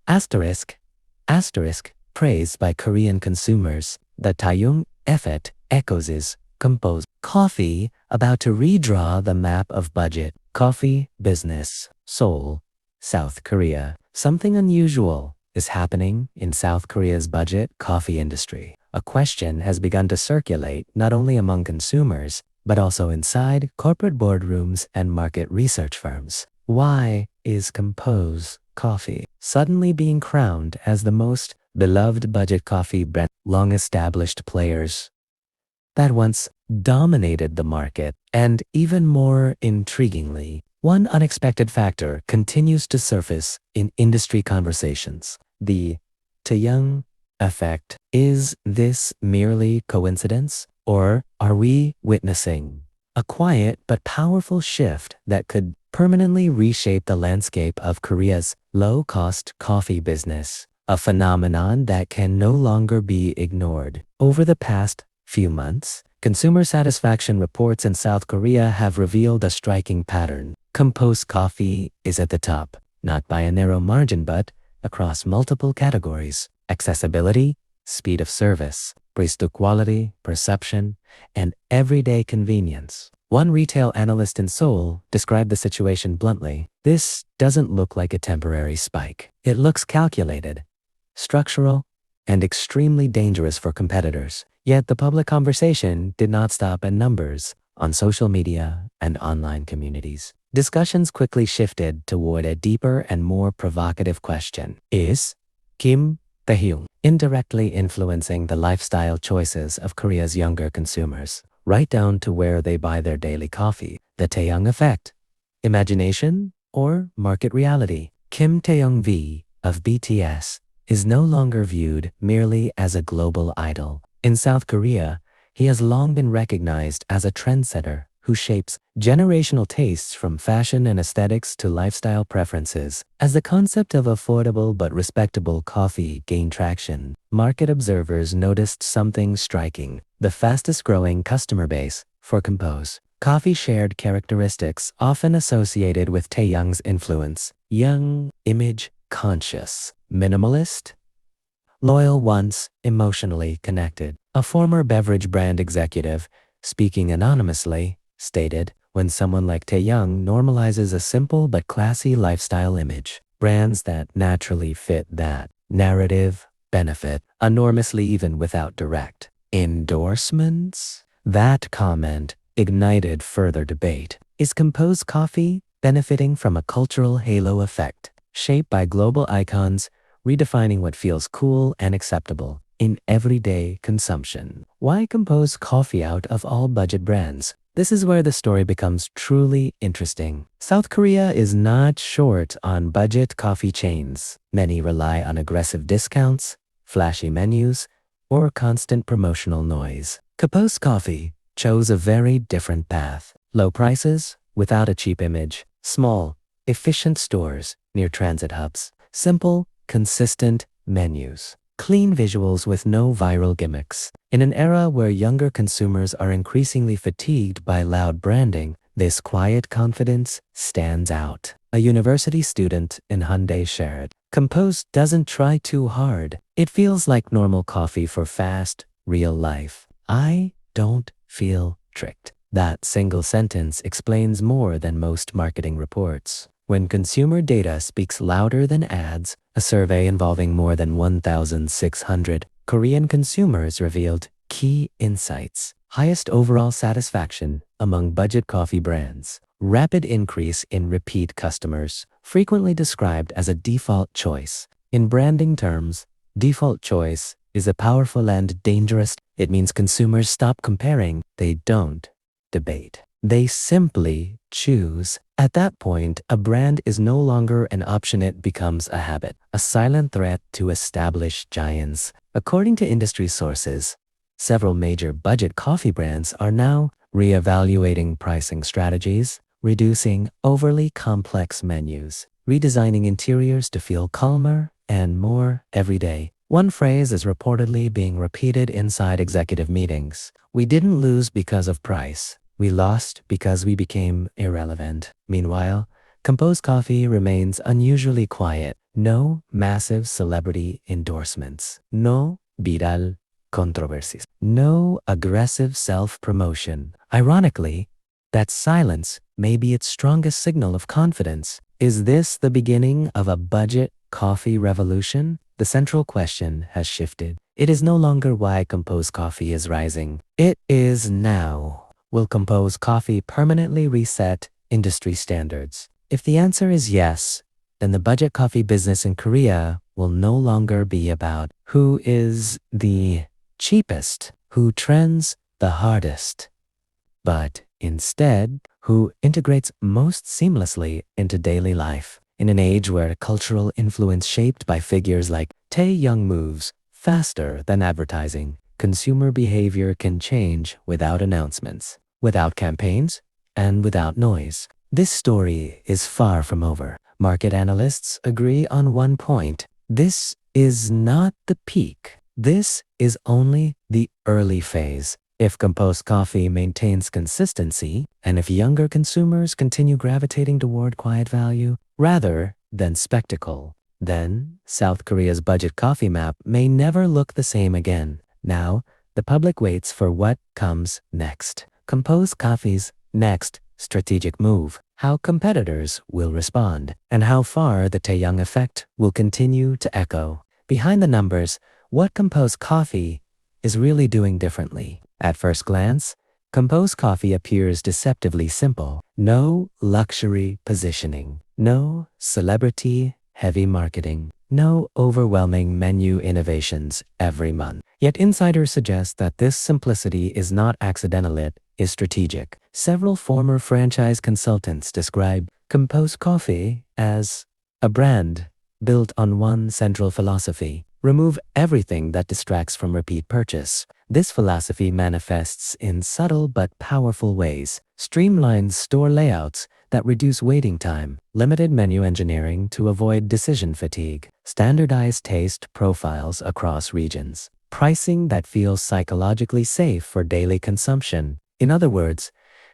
Asterisk, asterisk, praised by Korean consumers. The Taehyung effect echoes is composed. Coffee, about to redraw the map of budget. Coffee business. Seoul, South Korea. Something unusual is happening in South Korea's budget coffee industry. A question has begun to circulate not only among consumers, but also inside corporate boardrooms and market research firms. Why is Compose Coffee suddenly being crowned as the most beloved budget coffee brand? Long-established players that once dominated the market, and even more intriguingly, one unexpected factor continues to surface in industry conversations: the Taehyung effect. Is this merely coincidence, or are we witnessing a quiet but powerful shift that could permanently reshape the landscape of Korea's low-cost coffee business? A phenomenon that can no longer be ignored. Over the past few months, consumer satisfaction reports in South Korea have revealed a striking pattern. Compose Coffee is at the top, not by a narrow margin but across multiple categories: accessibility, speed of service, barista quality, perception, and everyday convenience. One retail analyst in Seoul described the situation bluntly: "This doesn't look like a temporary spike. It looks calculated, structural, and extremely dangerous for competitors." Yet the public conversation did not stop at numbers. On social media and online communities, discussions quickly shifted toward a deeper and more provocative question: is Kim Taehyung indirectly influencing the lifestyle choices of Korea's younger consumers, right down to where they buy their daily coffee? The Taehyung effect: imagination or market reality? Kim Taehyung V of BTS is no longer viewed merely as a global idol. In South Korea, he has long been recognized as a trendsetter who shapes generational tastes from fashion and aesthetics to lifestyle preferences. As the concept of affordable but respectable coffee gained traction, market observers noticed something striking: the fastest-growing customer base for Compose Coffee shared characteristics often associated with Taehyung's influence: young, image-conscious, minimalist, loyal, once emotionally connected. A former beverage brand executive, speaking anonymously, stated, "When someone like Taehyung normalizes a simple but classy lifestyle image, brands that naturally fit that narrative benefit enormously even without direct endorsements." That comment ignited further debate. Is Compose Coffee benefiting from a cultural halo effect, shaped by global icons redefining what feels cool and acceptable in everyday consumption? Why Compose Coffee out of all budget brands? This is where the story becomes truly interesting. South Korea is not short on budget coffee chains. Many rely on aggressive discounts, flashy menus, or constant promotional noise. Compose Coffee chose a very different path: low prices without a cheap image, small, efficient stores near transit hubs, simple, consistent menus, clean visuals with no viral gimmicks. In an era where younger consumers are increasingly fatigued by loud branding, this quiet confidence stands out. A university student in Hyundai shared, "Compose doesn't try too hard. It feels like normal coffee for fast, real life. I don't feel tricked." That single sentence explains more than most marketing reports. When consumer data speaks louder than ads, a survey involving more than 1,600 Korean consumers revealed key insights: highest overall satisfaction among budget coffee brands, rapid increase in repeat customers, frequently described as a default choice. In branding terms, default choice is a powerful and dangerous. It means consumers stop comparing, they don't debate. They simply choose. At that point, a brand is no longer an option, it becomes a habit, a silent threat to established giants. According to industry sources, several major budget coffee brands are now reevaluating pricing strategies, reducing overly complex menus, redesigning interiors to feel calmer and more everyday. One phrase is reportedly being repeated inside executive meetings: "We didn't lose because of price. We lost because we became irrelevant." Meanwhile, Compose Coffee remains unusually quiet. No massive celebrity endorsements. No viral controversies. No aggressive self-promotion. Ironically, that silence may be its strongest signal of confidence. Is this the beginning of a budget coffee revolution? The central question has shifted. It is no longer why composed coffee is rising. It is now. Will composed coffee permanently reset industry standards? If the answer is yes, then the budget coffee business in Korea will no longer be about who is the cheapest, who trends the hardest, but instead, who integrates most seamlessly into daily life. In an age where cultural influence shaped by figures like Taehyung moves faster than advertising, consumer behavior can change without announcements, without campaigns, and without noise. This story is far from over. Market analysts agree on one point. This is not the peak. This is only the early phase. If composed coffee maintains consistency, and if younger consumers continue gravitating toward quiet value rather than spectacle, then South Korea's budget coffee map may never look the same again. Now, the public waits for what comes next. Composed coffee's next strategic move, how competitors will respond, and how far the Taehyung effect will continue to echo. Behind the numbers, what composed coffee is really doing differently. At first glance, composed coffee appears deceptively simple. No luxury positioning, no celebrity-heavy marketing, no overwhelming menu innovations every month. Yet insiders suggest that this simplicity is not accidental, it is strategic. Several former franchise consultants describe composed coffee as a brand built on one central philosophy: remove everything that distracts from repeat purchase. This philosophy manifests in subtle but powerful ways: streamlined store layouts that reduce waiting time, limited menu engineering to avoid decision fatigue, standardized taste profiles across regions, pricing that feels psychologically safe for daily consumption. In other words,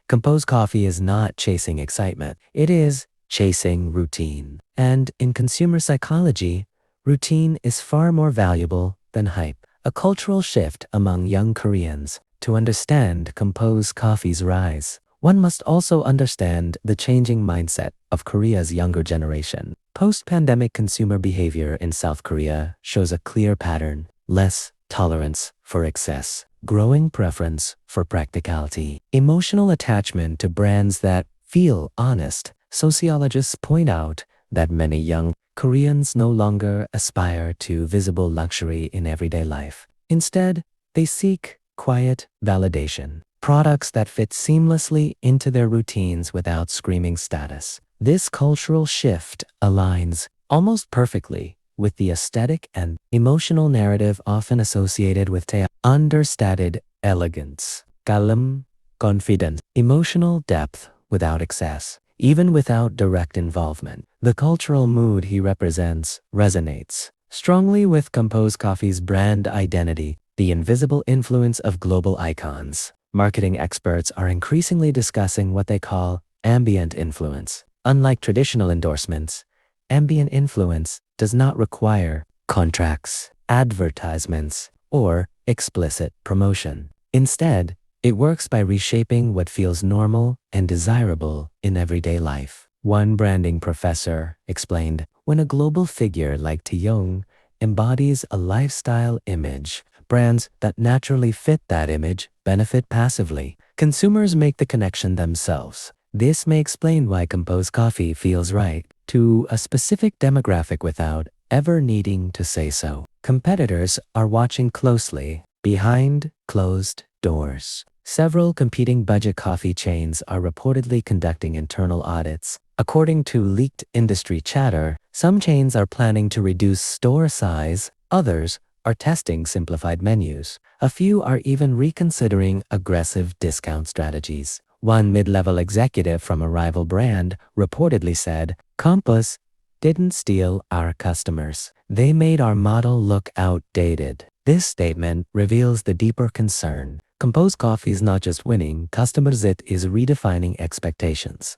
composed coffee is not chasing excitement, it is chasing routine. And in consumer psychology, routine is far more valuable than hype. A cultural shift among young Koreans. To understand composed coffee's rise, one must also understand the changing mindset of Korea's younger generation. Post-pandemic consumer behavior in South Korea shows a clear pattern: less tolerance for excess, growing preference for practicality, emotional attachment to brands that feel honest. Sociologists point out that many young Koreans no longer aspire to visible luxury in everyday life. Instead, they seek quiet validation, products that fit seamlessly into their routines without screaming status. This cultural shift aligns almost perfectly with the aesthetic and emotional narrative often associated with Taehyung: understated elegance, kalem, confidence, emotional depth without excess. Even without direct involvement, the cultural mood he represents resonates strongly with composed coffee's brand identity, the invisible influence of global icons. Marketing experts are increasingly discussing what they call ambient influence. Unlike traditional endorsements, ambient influence does not require contracts, advertisements, or explicit promotion. Instead, it works by reshaping what feels normal and desirable in everyday life. One branding professor explained, when a global figure like Taehyung embodies a lifestyle image, brands that naturally fit that image benefit passively. Consumers make the connection themselves. This may explain why composed coffee feels right to a specific demographic without ever needing to say so. Competitors are watching closely behind closed doors. Several competing budget coffee chains are reportedly conducting internal audits. According to leaked industry chatter, some chains are planning to reduce store size, others are testing simplified menus. A few are even reconsidering aggressive discount strategies. One mid-level executive from a rival brand reportedly said, "Compass didn't steal our customers. They made our model look outdated." This statement reveals the deeper concern. Composed coffee is not just winning customers, it is redefining expectations.